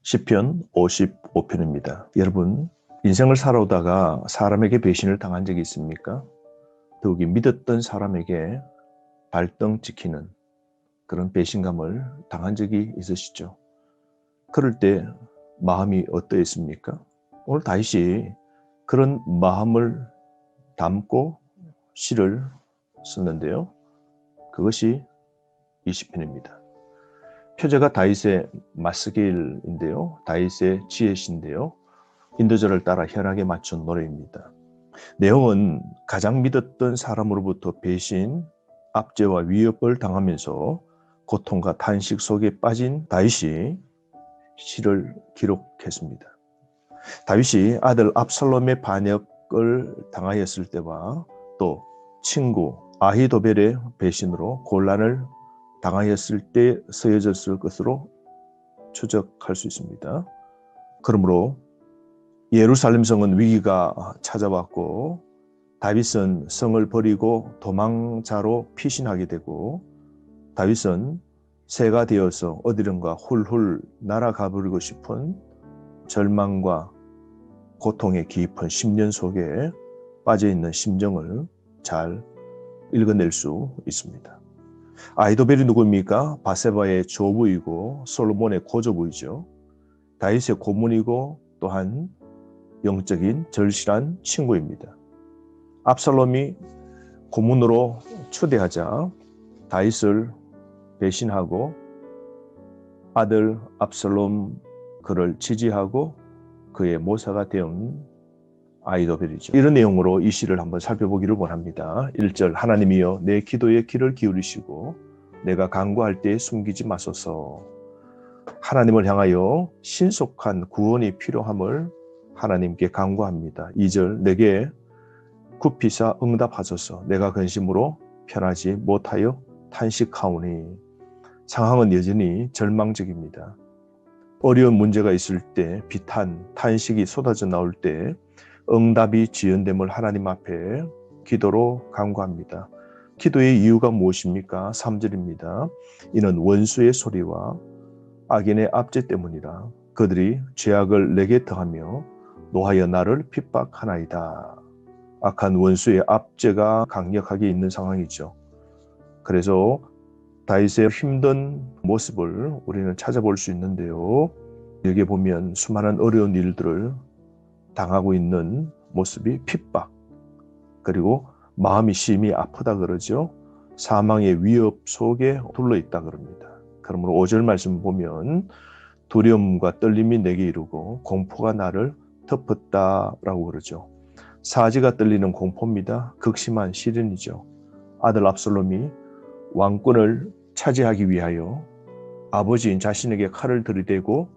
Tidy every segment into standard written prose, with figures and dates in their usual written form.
시편 55편입니다. 여러분, 인생을 살아오다가 사람에게 배신을 당한 적이 있습니까? 더욱이 믿었던 사람에게 발등 찍히는 그런 배신감을 당한 적이 있으시죠? 그럴 때 마음이 어떠했습니까? 오늘 다윗이 그런 마음을 담고 시를 썼는데요. 그것이 이 시편입니다. 표제가 다윗의 마스길인데요. 다윗의 지혜시인데요. 인도절을 따라 현악에 맞춘 노래입니다. 내용은 가장 믿었던 사람으로부터 배신, 압제와 위협을 당하면서 고통과 탄식 속에 빠진 다윗이 시를 기록했습니다. 다윗이 아들 압살롬의 반역을 당하였을 때와 또 친구 아히도벨의 배신으로 곤란을 당하였을 때 쓰여졌을 것으로 추적할 수 있습니다. 그러므로 예루살렘 성은 위기가 찾아왔고 다윗은 성을 버리고 도망자로 피신하게 되고 다윗은 새가 되어서 어디론가 훌훌 날아가 버리고 싶은 절망과 고통의 깊은 심년 속에 빠져있는 심정을 잘 읽어낼 수 있습니다. 아히도벨이 누구입니까? 바세바의 조부이고 솔로몬의 고조부이죠. 다윗의 고문이고 또한 영적인 절실한 친구입니다. 압살롬이 고문으로 초대하자 다윗을 배신하고 아들 압살롬 그를 지지하고 그의 모사가 되온 아히도벨이죠. 이런 내용으로 이 시를 한번 살펴보기를 원합니다. 1절 하나님이여 내 기도에 귀를 기울이시고 내가 간구할 때 숨기지 마소서. 하나님을 향하여 신속한 구원이 필요함을 하나님께 간구합니다. 2절 내게 굽히사 응답하소서. 내가 근심으로 편하지 못하여 탄식하오니. 상황은 여전히 절망적입니다. 어려운 문제가 있을 때 비탄, 탄식이 쏟아져 나올 때 응답이 지연됨을 하나님 앞에 기도로 간구합니다. 기도의 이유가 무엇입니까? 3절입니다. 이는 원수의 소리와 악인의 압제 때문이라. 그들이 죄악을 내게 더하며 노하여 나를 핍박하나이다. 악한 원수의 압제가 강력하게 있는 상황이죠. 그래서 다윗의 힘든 모습을 우리는 찾아볼 수 있는데요. 여기에 보면 수많은 어려운 일들을 당하고 있는 모습이 핍박, 그리고 마음이 심히 아프다 그러죠. 사망의 위협 속에 둘러있다 그럽니다. 그러므로 5절 말씀 보면 두려움과 떨림이 내게 이르고 공포가 나를 덮었다라고 그러죠. 사지가 떨리는 공포입니다. 극심한 시련이죠. 아들 압살롬이 왕권을 차지하기 위하여 아버지인 자신에게 칼을 들이대고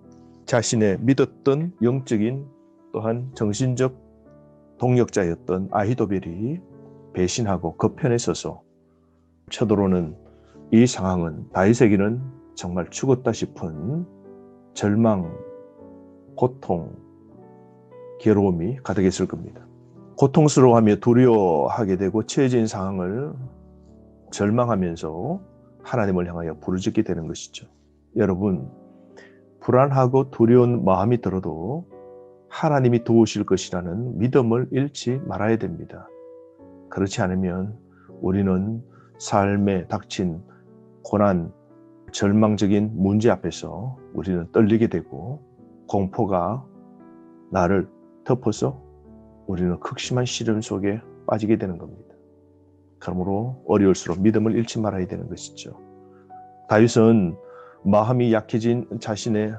자신의 믿었던 영적인 또한 정신적 동력자였던 아히도벨이 배신하고 그 편에 서서 쳐들어오는 이 상황은 다윗에게는 정말 죽었다 싶은 절망, 고통, 괴로움이 가득했을 겁니다. 고통스러워하며 두려워하게 되고 처해진 상황을 절망하면서 하나님을 향하여 부르짖게 되는 것이죠. 여러분, 불안하고 두려운 마음이 들어도 하나님이 도우실 것이라는 믿음을 잃지 말아야 됩니다. 그렇지 않으면 우리는 삶에 닥친 고난, 절망적인 문제 앞에서 우리는 떨리게 되고 공포가 나를 덮어서 우리는 극심한 시련 속에 빠지게 되는 겁니다. 그러므로 어려울수록 믿음을 잃지 말아야 되는 것이죠. 다윗은 마음이 약해진 자신의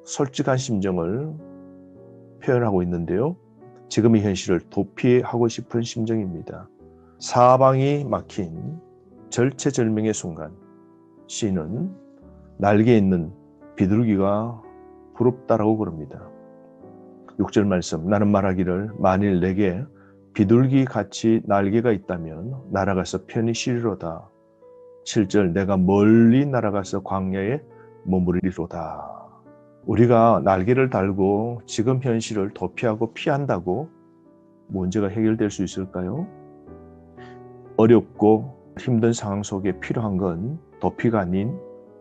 솔직한 심정을 표현하고 있는데요. 지금의 현실을 도피하고 싶은 심정입니다. 사방이 막힌 절체절명의 순간 시인은 날개에 있는 비둘기가 부럽다라고 그럽니다. 6절 말씀 나는 말하기를 만일 내게 비둘기같이 날개가 있다면 날아가서 편히 쉬리로다. 7절 내가 멀리 날아가서 광야에 머무르리로다. 우리가 날개를 달고 지금 현실을 도피하고 피한다고 문제가 해결될 수 있을까요? 어렵고 힘든 상황 속에 필요한 건 도피가 아닌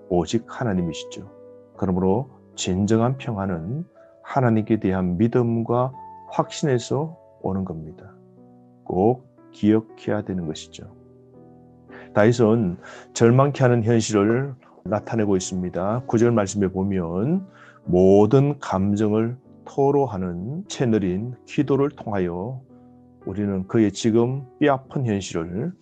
오직 하나님이시죠. 그러므로 진정한 평안은 하나님께 대한 믿음과 확신에서 오는 겁니다. 꼭 기억해야 되는 것이죠. 다윗은 절망케 하는 현실을 나타내고 있습니다. 9절 말씀에 보면 모든 감정을 토로하는 채널인 기도를 통하여 우리는 그의 지금 뼈아픈 현실을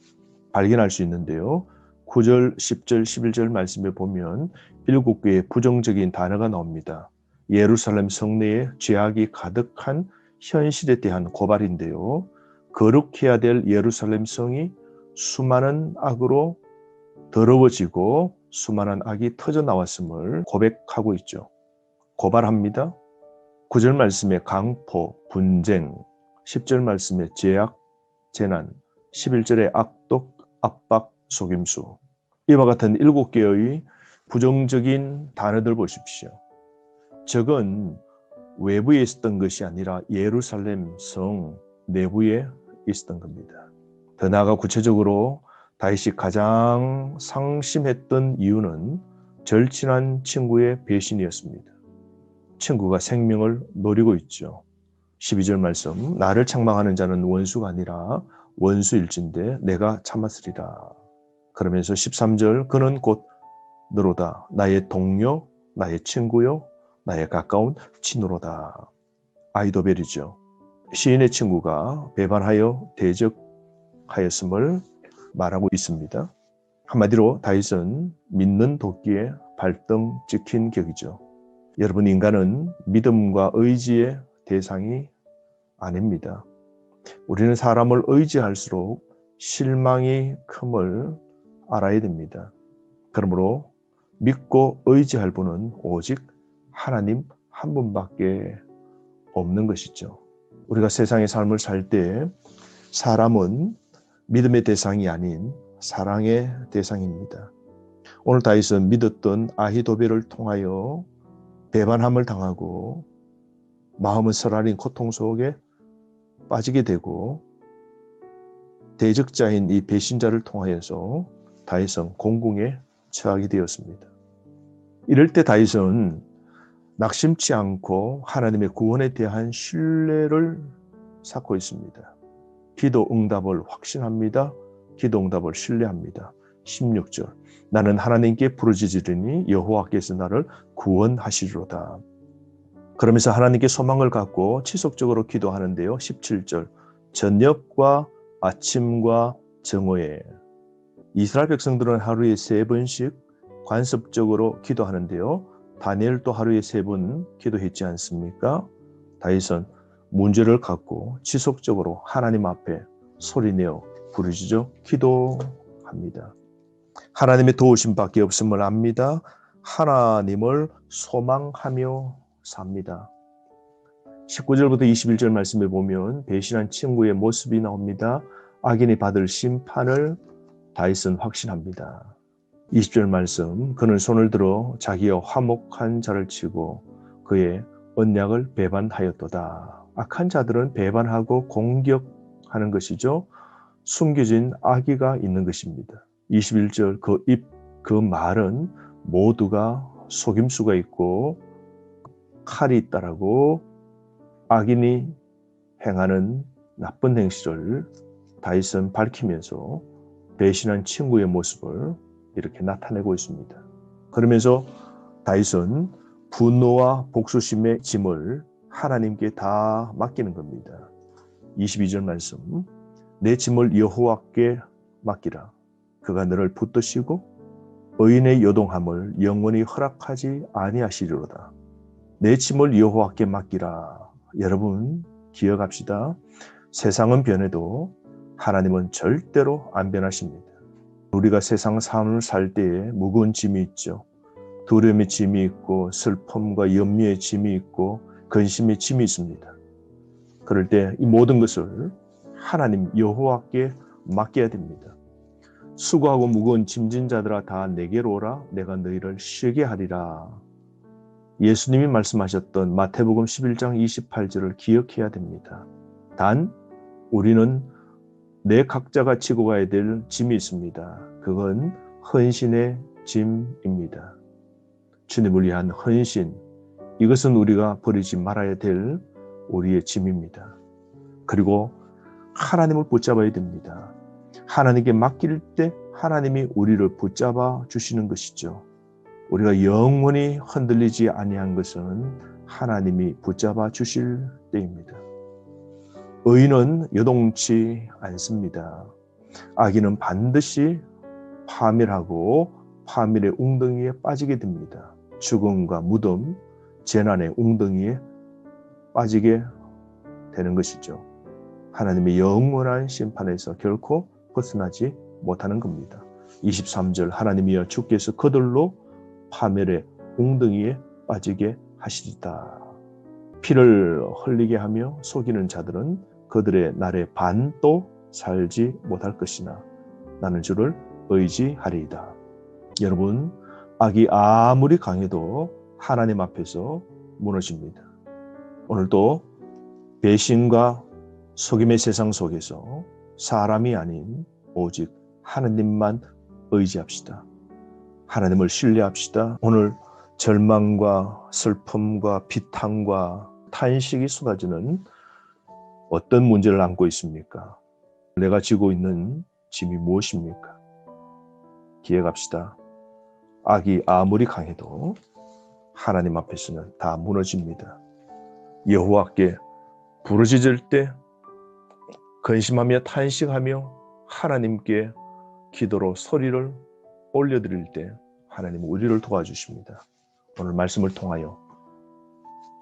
발견할 수 있는데요. 9절, 10절, 11절 말씀에 보면 7개의 부정적인 단어가 나옵니다. 예루살렘 성내에 죄악이 가득한 현실에 대한 고발인데요. 거룩해야 될 예루살렘 성이 수많은 악으로 더러워지고 수많은 악이 터져 나왔음을 고백하고 있죠. 고발합니다. 9절 말씀에 강포, 분쟁, 10절 말씀에 죄악, 재난, 11절에 악독, 압박, 속임수. 이와 같은 7개의 부정적인 단어들 보십시오. 적은 외부에 있었던 것이 아니라 예루살렘 성 내부에 있었던 겁니다. 더 나아가 구체적으로 다윗이 가장 상심했던 이유는 절친한 친구의 배신이었습니다. 친구가 생명을 노리고 있죠. 12절 말씀, 나를 책망하는 자는 원수가 아니라 원수일진데 내가 참았으리라. 그러면서 13절, 그는 곧 너로다. 나의 동료, 나의 친구요, 나의 가까운 친구로다. 아히도벨이죠. 시인의 친구가 배반하여 대적하였음을 말하고 있습니다. 한마디로 다윗은 믿는 도끼에 발등 찍힌 격이죠. 여러분, 인간은 믿음과 의지의 대상이 아닙니다. 우리는 사람을 의지할수록 실망이 큼을 알아야 됩니다. 그러므로 믿고 의지할 분은 오직 하나님 한 분밖에 없는 것이죠. 우리가 세상의 삶을 살 때 사람은 믿음의 대상이 아닌 사랑의 대상입니다. 오늘 다윗은 믿었던 아히도벨을 통하여 배반함을 당하고 마음은 서라린 고통 속에 빠지게 되고 대적자인 이 배신자를 통하여서 다윗은 공궁에 처하게 되었습니다. 이럴 때 다윗은 낙심치 않고 하나님의 구원에 대한 신뢰를 쌓고 있습니다. 기도 응답을 확신합니다. 기도 응답을 신뢰합니다. 16절, 나는 하나님께 부르짖으리니 여호와께서 나를 구원하시리로다. 그러면서 하나님께 소망을 갖고 지속적으로 기도하는데요. 17절, 저녁과 아침과 정오에. 이스라엘 백성들은 하루에 3번씩 관습적으로 기도하는데요. 다니엘도 하루에 3번 기도했지 않습니까? 다윗은 문제를 갖고 지속적으로 하나님 앞에 소리내어 부르짖어 기도합니다. 하나님의 도우심밖에 없음을 압니다. 하나님을 소망하며 삽니다. 19절부터 21절 말씀에 보면 배신한 친구의 모습이 나옵니다. 악인이 받을 심판을 다윗은 확신합니다. 20절 말씀, 그는 손을 들어 자기와 화목한 자를 치고 그의 언약을 배반하였도다. 악한 자들은 배반하고 공격하는 것이죠. 숨겨진 악의가 있는 것입니다. 21절, 그 말은 모두가 속임수가 있고 칼이 있다라고 악인이 행하는 나쁜 행실을 다윗은 밝히면서 배신한 친구의 모습을 이렇게 나타내고 있습니다. 그러면서 다윗은 분노와 복수심의 짐을 하나님께 다 맡기는 겁니다. 22절 말씀, 내 짐을 여호와께 맡기라. 그가 너를 붙드시고 의인의 요동함을 영원히 허락하지 아니하시리로다. 내 짐을 여호와께 맡기라. 여러분 기억합시다. 세상은 변해도 하나님은 절대로 안 변하십니다. 우리가 세상 삶을 살 때에 무거운 짐이 있죠. 두려움의 짐이 있고 슬픔과 염려의 짐이 있고 근심의 짐이 있습니다. 그럴 때 이 모든 것을 하나님 여호와께 맡겨야 됩니다. 수고하고 무거운 짐진 자들아 다 내게로 오라. 내가 너희를 쉬게 하리라. 예수님이 말씀하셨던 마태복음 11장 28절을 기억해야 됩니다. 단 우리는 내 각자가 지고 가야 될 짐이 있습니다. 그건 헌신의 짐입니다. 주님을 위한 헌신, 이것은 우리가 버리지 말아야 될 우리의 짐입니다. 그리고 하나님을 붙잡아야 됩니다. 하나님께 맡길 때 하나님이 우리를 붙잡아 주시는 것이죠. 우리가 영원히 흔들리지 아니한 것은 하나님이 붙잡아 주실 때입니다. 의인은 요동치 않습니다. 악인은 반드시 파멸하고 파멸의 웅덩이에 빠지게 됩니다. 죽음과 무덤, 재난의 웅덩이에 빠지게 되는 것이죠. 하나님의 영원한 심판에서 결코 벗어나지 못하는 겁니다. 23절 하나님이여 주께서 그들로 파멸의 웅덩이에 빠지게 하시리다. 피를 흘리게 하며 속이는 자들은 그들의 날의 반도 살지 못할 것이나 나는 주를 의지하리이다. 여러분, 악이 아무리 강해도 하나님 앞에서 무너집니다. 오늘도 배신과 속임의 세상 속에서 사람이 아닌 오직 하나님만 의지합시다. 하나님을 신뢰합시다. 오늘 절망과 슬픔과 비탄과 탄식이 쏟아지는 어떤 문제를 안고 있습니까? 내가 지고 있는 짐이 무엇입니까? 기억합시다. 악이 아무리 강해도 하나님 앞에서는 다 무너집니다. 여호와께 부르짖을 때 근심하며 탄식하며 하나님께 기도로 소리를 올려드릴 때 하나님은 우리를 도와주십니다. 오늘 말씀을 통하여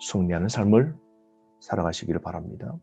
승리하는 삶을 살아가시기를 바랍니다.